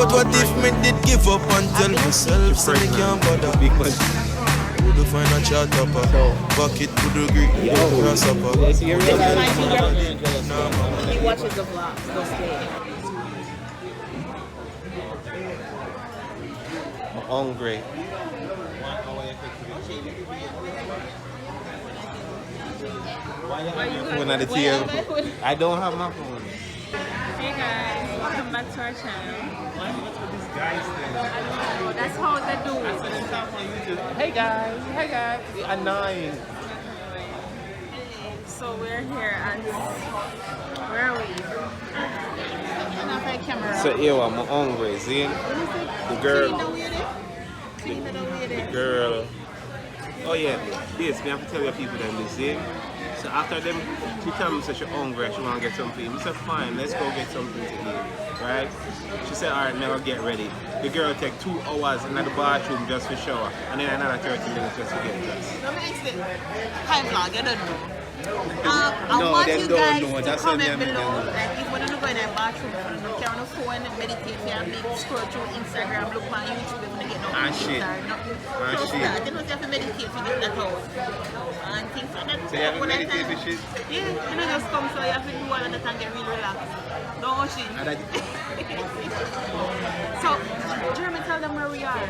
But what if me did give up and tell myself so me can't bother? Who the financial topper? Bucket to the Greek, grasshopper. He watches the vlogs, those days. I'm hungry. Why you When at the table, I don't have my phone. Hey guys, welcome back to our channel. What's with these guys then? Oh, that's how they do. Hey guys, annoying. So we're here at, where are we? So here I'm hungry, see? The girl. The girl. Oh yeah, this, we have to tell your people that we see. So after them, she told me that she's hungry and she want to get something. I said, fine, let's go get something to eat, right? She said, all right, now get ready. The girl take 2 hours in the bathroom just for shower, and then another 30 minutes just to get dressed. Hi vlog, I don't know. I No, want they you don't guys know. to That's comment what they below, don't know. like if when you go in the bathroom, you carry on the phone and meditate, and big scroll through Instagram, look on YouTube, and get no shit. shit. You know, you have to meditate to get that out. And things like that. So you have to meditate for shit? Yeah, you know, just come, so you have to do all of that and get really relaxed. No shit. So, Jeremy, tell them where we are.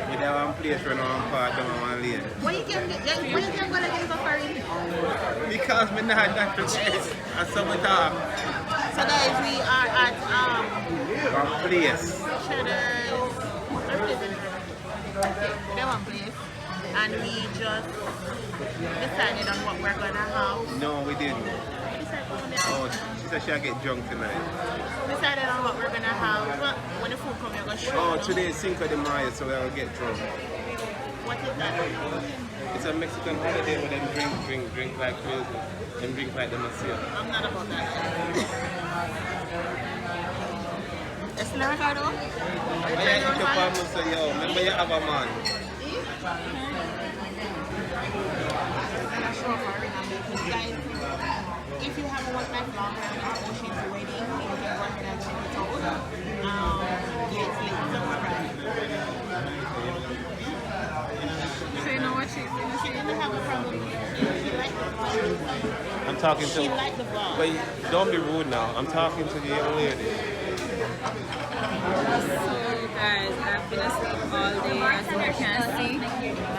We have one place where I'm part of my lane. What you can get, what you can go to get for free? Because me not that place. And so we talk. So guys, we are at One place. Cheddar's. That one place. And we just decided on what we're gonna have. No, we didn't. Oh, she said she'll get drunk tonight. Decided on what we're gonna have. When the food comes, you're gonna show. Oh, today is Cinco de Mayo, so we'll get drunk. What is that? It's a Mexican holiday where they drink like crazy. And drink like them myself. I'm not about that. It's Ricardo? I ain't your partner, so yo, remember you have a man. Guys, if you haven't watched my vlog, I'm at Ocean's wedding. You can go ahead and check it out. Yes, like, subscribe. So you know what she didn't have a problem. She liked the vlog. I'm talking to. She liked the vlog. But don't be rude now. I'm talking to the young lady. So guys, I've been asleep all day, as you can see. My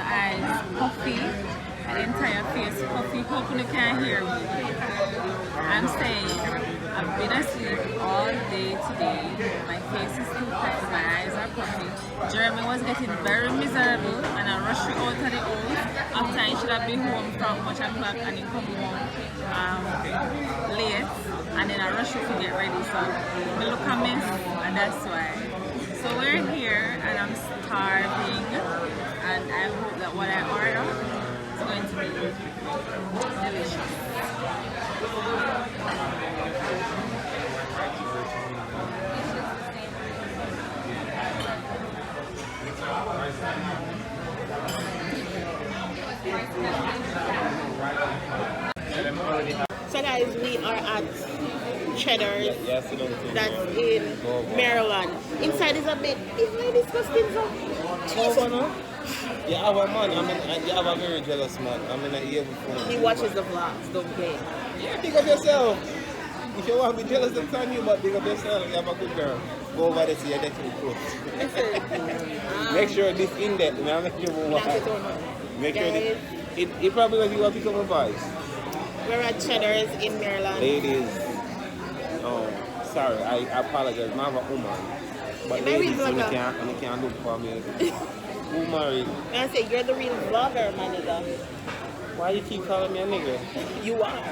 eyes puffy, my entire face puffy. Hoping you can hear me. I'm saying I've been asleep all day today. My face is too puffy, my eyes are puffy. Jeremy was getting very miserable and I rushed him out of the house after he should have been home from much o'clock and he come home late, and then I rushed him to get ready. So I look a mess, and that's why. So we're here and I'm starving, and I hope that what I order is going to be delicious. So guys, we are at Cheddar's. That's in Maryland. Inside is a bit, it's like disgusting. You have a man, you have a very jealous man. I'm in a year before. He watches the vlogs, don't play. Yeah, pick up yourself. If you want to be jealous of you, but pick up yourself. You have a good girl. Go over there, see your destiny close. Make sure this in there. Now make sure move on. Make sure this. It probably will be what become a voice. We're at Cheddar's in Maryland. Ladies, sorry, I apologize. I'm a woman. But ladies, when you can't look for me. Who married? I say, you're the real vlogger, my nigga. Why you keep calling me a nigga? You are.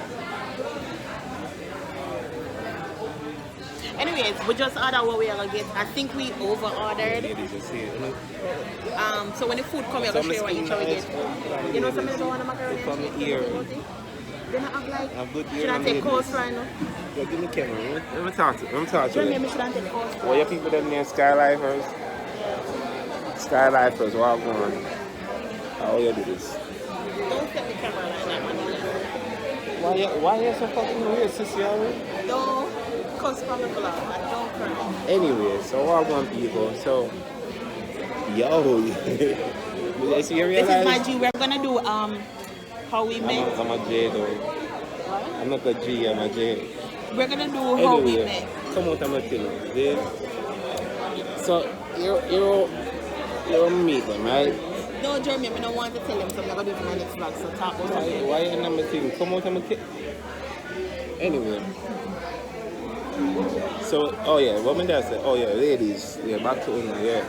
Anyways, we just ordered what we are gonna get. I think we over-ordered. Ladies, you see it. So when the food comes, we're gonna show you what each other get. You know something about macaroni? Come here. They not have like. I'm good here. Should I take course right now? Yeah, give me camera. Let me talk to you. Should I take course? What your people that name Skylifers? Skylifers, what I'm going? How you do this? Don't set the camera like that, man. Why you so fucking weird, sissy? No. cuss from the vlog. I don't cry. Anyway, so what I want people, so yo, you see, you realize? This is my G. We're gonna do how we met. I'm a J though. What? I'm not a G, I'm a J. We're gonna do how we Anyway, met. come out, I'm a thing. See? So you're meet them, right? No, Jeremy, I don't want to tell him, so I'm not gonna do it for my next vlog. So talk about it. Why you not my thing? Come out, I'm a thing. Anyway. So, oh yeah, what my dad said, oh yeah, ladies, yeah, back to Una, yeah.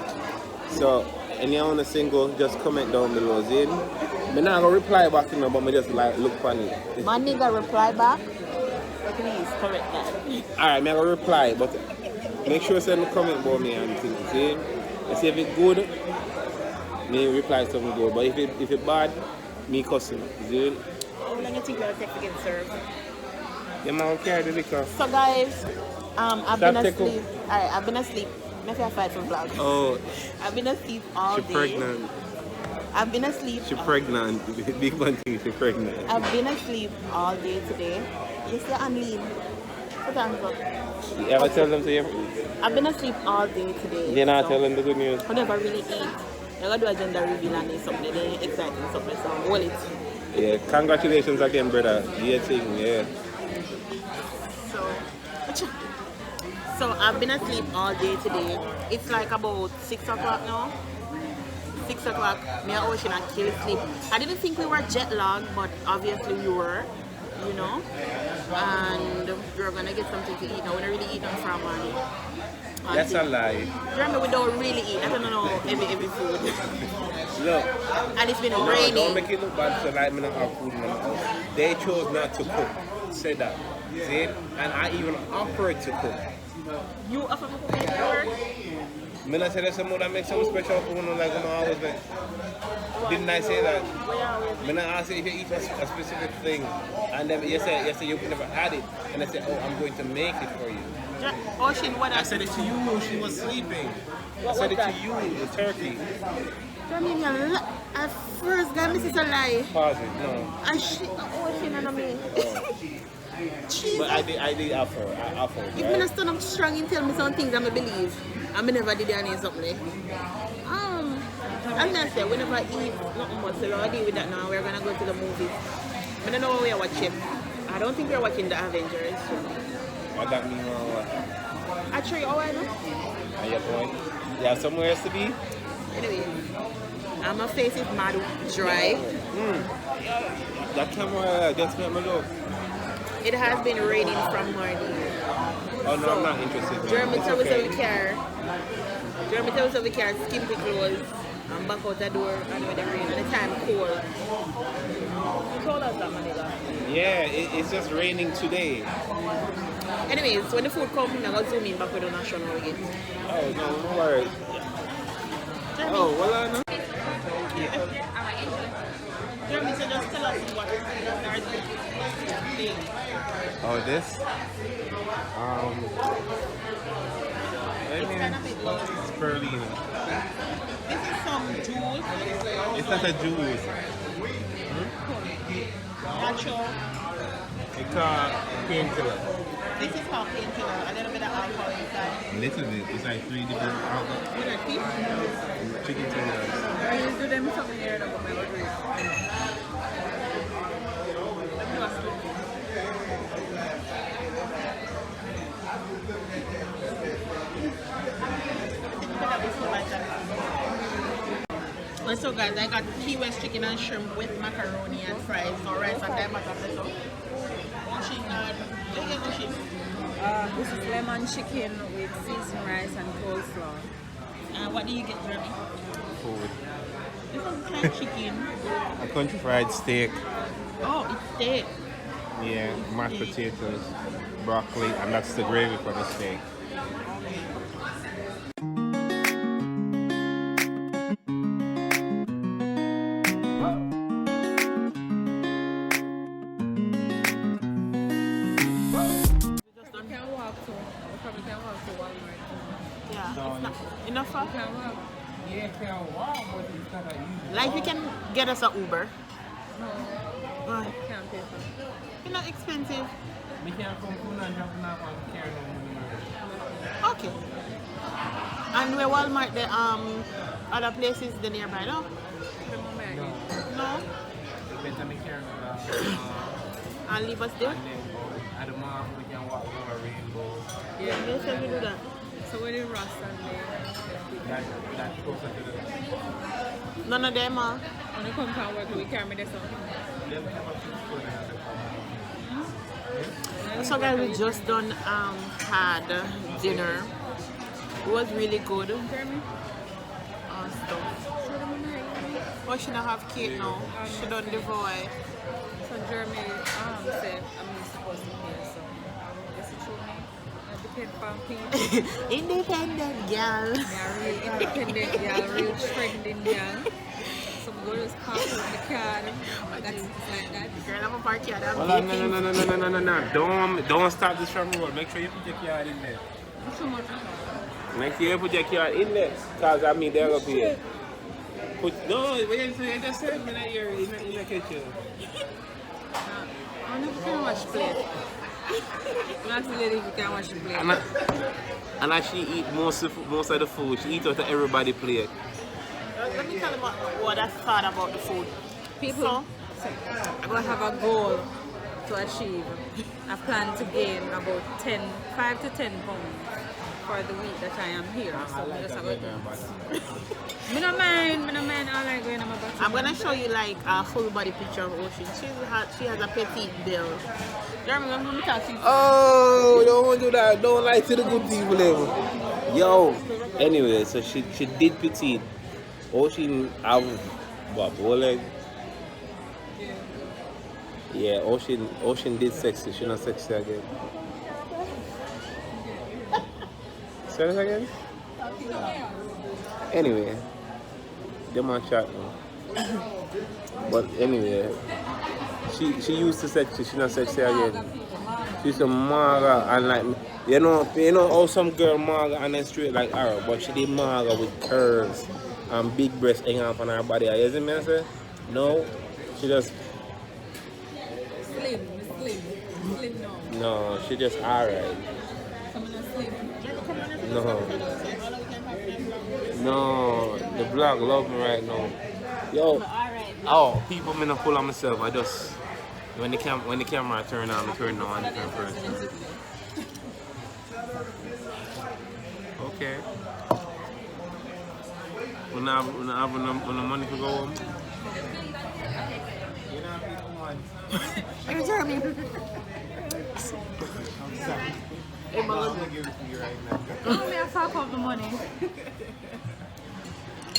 So, anyone want to single, just comment down below, Zin. I'm not going to reply back to you, but I just like look funny. My nigga reply back. Please correct that. Alright, I'm going to reply, but make sure you send a comment about me and things, see? And see if it's good, me reply something good, but if it's bad, me cussing, see? How long do you think it'll take to get served? Yeah, man, carry the liquor. So guys, I've been asleep. Alright, I've been asleep. Maybe I fight from vlog. Oh, I've been asleep all she day. pregnant. I've been asleep. She pregnant. Big one thing, she pregnant. I've been asleep all day today. You see, I'm lean. Put hands up. You ever tell them to you? I've been asleep all day today. You're not telling the good news? I never really eat. I'm gonna do a gender reveal and eat something. Then exciting something. So hold it. Yeah, congratulations again, brother. Yeah, thing, yeah. So I've been asleep all day today. It's like about 6 o'clock now. 6 o'clock. Me and Ocean are kill sleep. I didn't think we were jet lagged, but obviously we were, you know. And we're gonna get something to eat. I wanna really eat on Friday morning. That's a lie. Remember, we don't really eat. I don't know every food. Look. And it's been No, raining. don't make it look bad so like me not have food in my house. They chose not to cook. Say that. See? And I even offered to cook. You offer me cooking for When I said there's someone that makes some special food, like I'm always make. Didn't I say that? When I asked you if you eat a specific thing, and then you said you've never had it, and I said, oh, I'm going to make it for you. Ocean, what I said it to you, she was sleeping. I said it to you, the turkey. At first, guy, this is a lie. Pause it, no. And she, Ocean and me. But I did offer. I offered. If I stand up strong and tell me some things I believe, I never did any something. And I said, whenever I eat nothing much, so I'll deal with that now. We're gonna go to the movies. I don't know what we are watching. I don't think we're watching the Avengers. What that mean or what? Actually, oh I know. Are you going? You have somewhere else to be? Anyway, my face is mad dry. That camera just made me look. It has been raining from morning. Oh no, I'm not interested. Jeremy It's tell us okay. over care. Jeremy tells us over care, skimpy clothes, and back out the door and with the rain and the time cold. You told us that, Manila. Yeah, it's just raining today. Anyways, when the food comes, I'm going to zoom in back with the national again. Oh no, no worries. Jeremy, Oh, well I know. Jeremy, so just tell us what Oh, this? It's kind of bit low. Spirulina. This is some juice. It's not a juice. Natural. It's called painkiller. This is called painkiller. A little bit of alcohol inside. A little bit. It's like 3 different alcohol. With a tea. Chicken tenders. I used to do them something here about my order. So guys, I got Key West chicken and shrimp with macaroni and fries, so rice and that matter. This is lemon chicken with seasoned rice and coleslaw. What do you get, Jeremy? Food. This is fried chicken. A country fried steak. Oh, it's steak. Yeah, mashed potatoes, broccoli, and that's the gravy for the steak. Enough for? Yeah, can walk, but it's not easy. Like we can get us a Uber. No, Why? can't pay for it. It's not expensive. We can't come to and jump off and carry on. Okay. And where Walmart, the other places the nearby, no? No? Better me carry And leave us there? and then go at the mall we can walk over rainbow. Yeah, they said we do that. So where the Rasta there? That closer to the None of them are. When you come from work, we carry me this one. So guys, we just done had dinner. It was really good. Jeremy? Stuff. But she don't have cake now. She done the boy. So Jeremy said I'm supposed to pay, so guess it showed me. I depend on people. Independent girl. Yeah, real independent girl, real trending girl. Some girls pop on the card. That's like that. Girl, I'm a party at Hold on, no. Don't stop this from road. Make sure you put your card in there. So much. Make sure you put your card in there. Cause I mean they're up here. No, wait, just said me that you're in the kitchen. I never can watch play. Not the lady who can watch the play. And as she eat most of the food, she eat out of everybody's plate. Let me tell you what I thought about the food. People, So, I'm going to have a goal to achieve. I plan to gain about 5 to 10 pounds for the week that I am here. So I just have a I don't mind, I like going on my back. I'm gonna show you like a full body picture of Ocean. She has a petite bill. Jeremy, I'm gonna talk to you. Oh, don't do that. Don't lie to the good people ever. Yo. Anyway, so she did petite. Ocean have what, bow leg? Yeah, Ocean did sexy. She not sexy again. Say this again? Anyway, them on chat now. But anyway, she used to sexy. She not sexy again. She's a maga and like you know how some girl maga and then straight like her, but she did maga with curves and big breasts hanging off on her body. You see me I say? No, she just Slim no. no, she just alright. No, the vlog love me right now. Yo, oh, people me not pull on myself. I just when the camera turn on, I turn on a different person. Okay. When I have money to go home. You know, people want. Hey, Jeremy. I'm sorry. Hey, I'm gonna give it to you right now. Oh, me I talk about the money.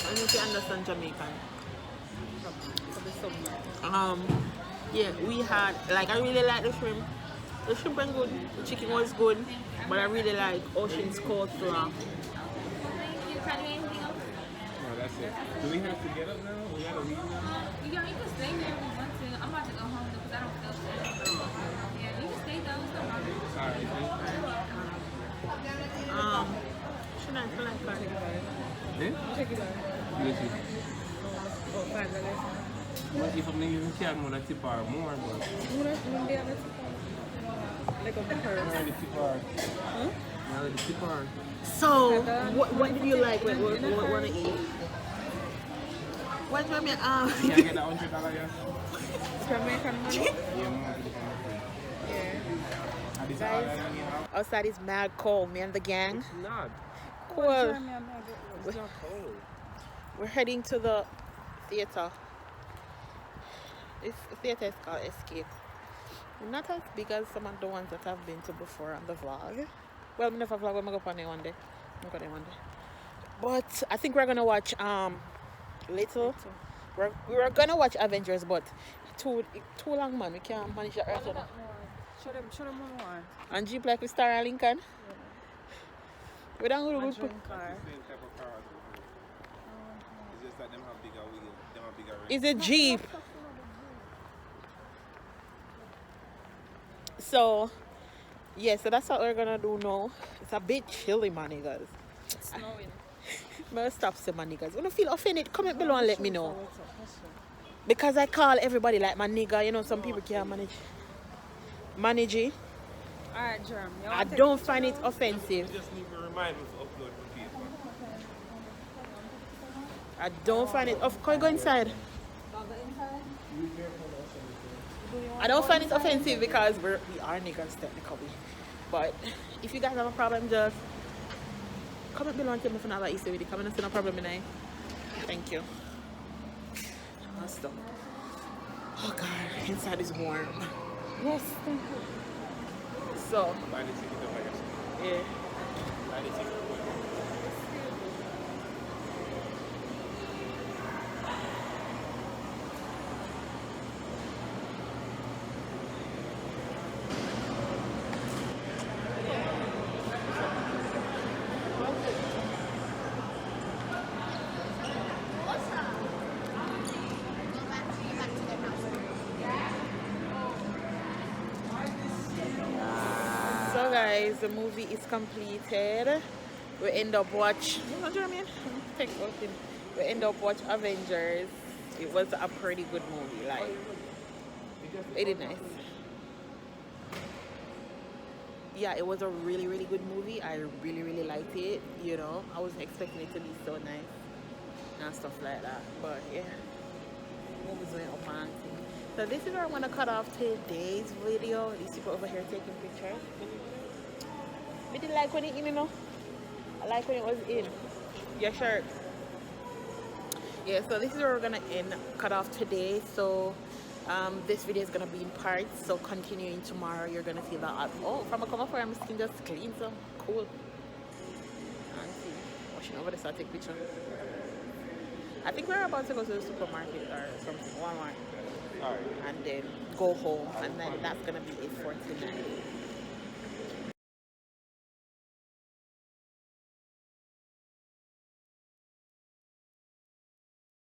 I need to understand Jamaican. Yeah, we had like I really like the shrimp. The shrimp was good. The chicken was good, but I really like Ocean's coleslaw. No, that's it. Do we have to get up now? We gotta leave now? Yeah, you can stay there if you want to. I'm about to go home because I don't feel good. Yeah, you can stay though. It's no problem. Alright, Should I feel like that? Check it out. But if I'm using card more, I tip her more, but Like on the purse. I already tip her. I already tip her. So, what did you like? What want to eat? What do you Can I get that $100 again? Jamaican money? Yeah, more. Yeah. And this all that money out? Outside is mad cold, me and the gang. It's not. Cool. It's not cold. We're heading to the theater. This theater is called Escape. Not as big as some of the ones that I've been to before on the vlog. Well, I never vlog, I'm going to go on there one day. I'm going one day. But I think we're going to watch Little. We're going to watch Avengers, but too long, man. We can't manage that right now. Show them more. And Jeep like we Star and Lincoln. We don't go to Dream car. Same type of car as well. It's just that them have bigger wheels. Them have bigger rims. Is it Jeep? So, yeah, so that's what we're gonna do now. It's a bit chilly, my niggas. It's snowing. I'm gonna stop saying my niggas. When you feel offended, comment below and let me know. Because I call everybody like my nigga, you know, some people can't manage it. Alright, Germ. You I want to don't take find it picture now? offensive. You just need to remind me to upload for people. I don't find it off. Can you go inside? I'll go inside. I don't find it offensive because we are niggas technically. But if you guys have a problem, just comment below and tell me if not like you say with it. Comment and say no problem in it. Thank you. Awesome. Oh god, inside is warm. Yes, thank you. So, Buy the ticket up, I guess. yeah. Buy the ticket. So guys, the movie is completed. We end up watch. You know what I mean? We end up watch Avengers. It was a pretty good movie. Like, it is nice. Yeah, it was a really good movie. I really liked it. You know, I wasn't expecting it to be so nice and stuff like that. But yeah, movies went up on thing. So this is where I'm gonna cut off today's video. These people over here taking pictures. I didn't like when it in, you know. I like when it was in your shirt. Yeah, so this is where we're gonna cut off today. So this video is gonna be in parts. So continuing tomorrow, you're gonna see that. Oh, from a come up where my skin just clean, so cool. And see, washing over this, I'll take picture. I think we're about to go to the supermarket or something, Walmart. Alright. And then go home, and then that's gonna be it for tonight.